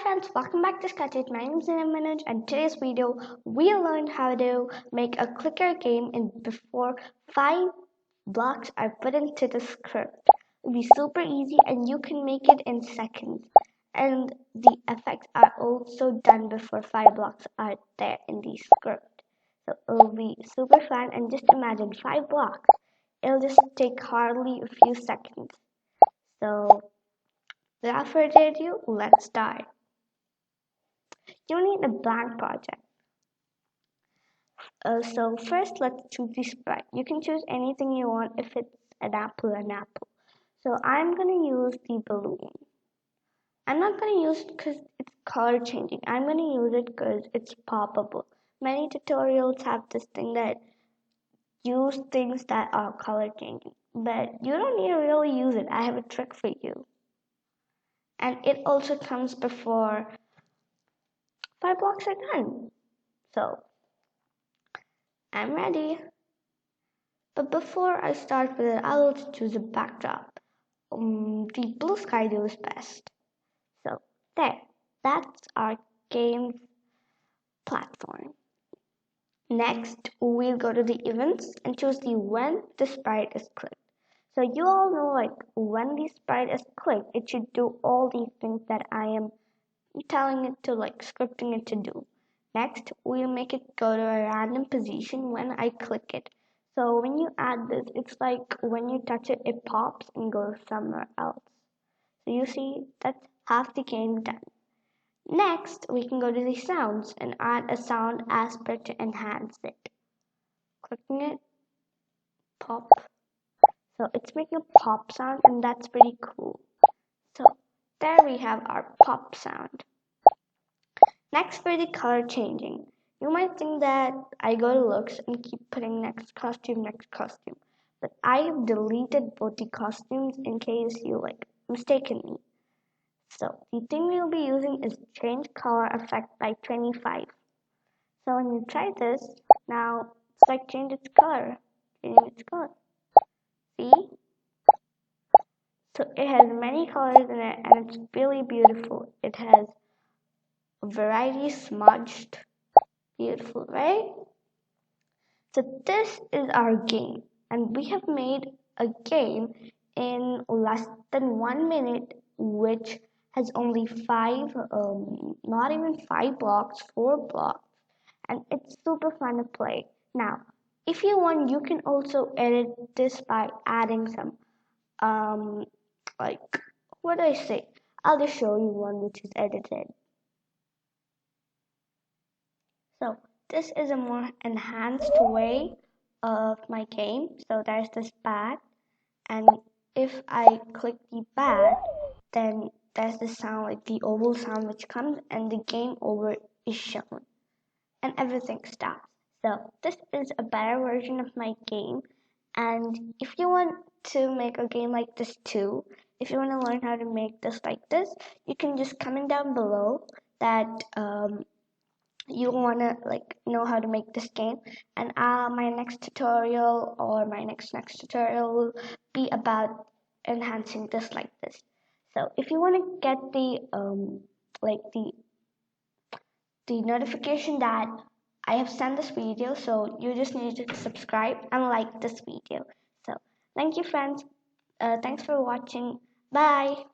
friends, welcome back to Sketch It. My name is Manoj, and today's video we learned how to make a clicker game in before 5 blocks are put into the script. It'll be super easy and you can make it in seconds. And the effects are also done before 5 blocks are there in the script. So it'll be super fun, and just imagine 5 blocks. It'll just take hardly a few seconds. So without further ado, let's start. You need a blank project. So first, let's choose the sprite. You can choose anything you want. If it's an apple. So I'm gonna use the balloon. I'm not gonna use it because it's color changing. I'm gonna use it because it's poppable. Many tutorials have this thing that use things that are color changing, but you don't need to really use it. I have a trick for you, and it also comes before 5 blocks are done. So I'm ready. But before I start with it, I'll choose a backdrop. The blue sky goes best. So there, that's our game platform. Next, we'll go to the events and choose the when the sprite is clicked. So you all know, like, when the sprite is clicked, it should do all these things that I am telling it to, like scripting it to do. Next, we'll make it go to a random position when I click it. So when you add this, it's like when you touch it, it pops and goes somewhere else. So you see, that's half the game done. Next, we can go to the sounds and add a sound aspect to enhance it. Clicking it, pop. So it's making a pop sound, and that's pretty cool. So there we have our pop sound. Next, for the color changing. You might think that I go to looks and keep putting next costume, but I have deleted both the costumes in case you mistaken me. So the thing we'll be using is change color effect by 25. So when you try this, now it's like change its color, changing its color. See? So it has many colors in it, and it's really beautiful. It has a variety smudged. Beautiful, right? So this is our game, and we have made a game in less than 1 minute, which has only not even 5 blocks, 4 blocks, and it's super fun to play. Now, if you want, you can also edit this by adding some, like, what do I say? I'll just show you one which is edited. So this is a more enhanced way of my game. So there's this bat, and if I click the bat, then there's the sound, like the oval sound, which comes, and the game over is shown, and everything stops. So this is a better version of my game, and if you want to make a game like this too, if you want to learn how to make this like this, you can just comment down below that you want to know how to make this game, and my next tutorial or my next tutorial will be about enhancing this like this. So if you want to get like the notification that I have sent this video, so you just need to subscribe and like this video. So thank you, friends. Thanks for watching. Bye.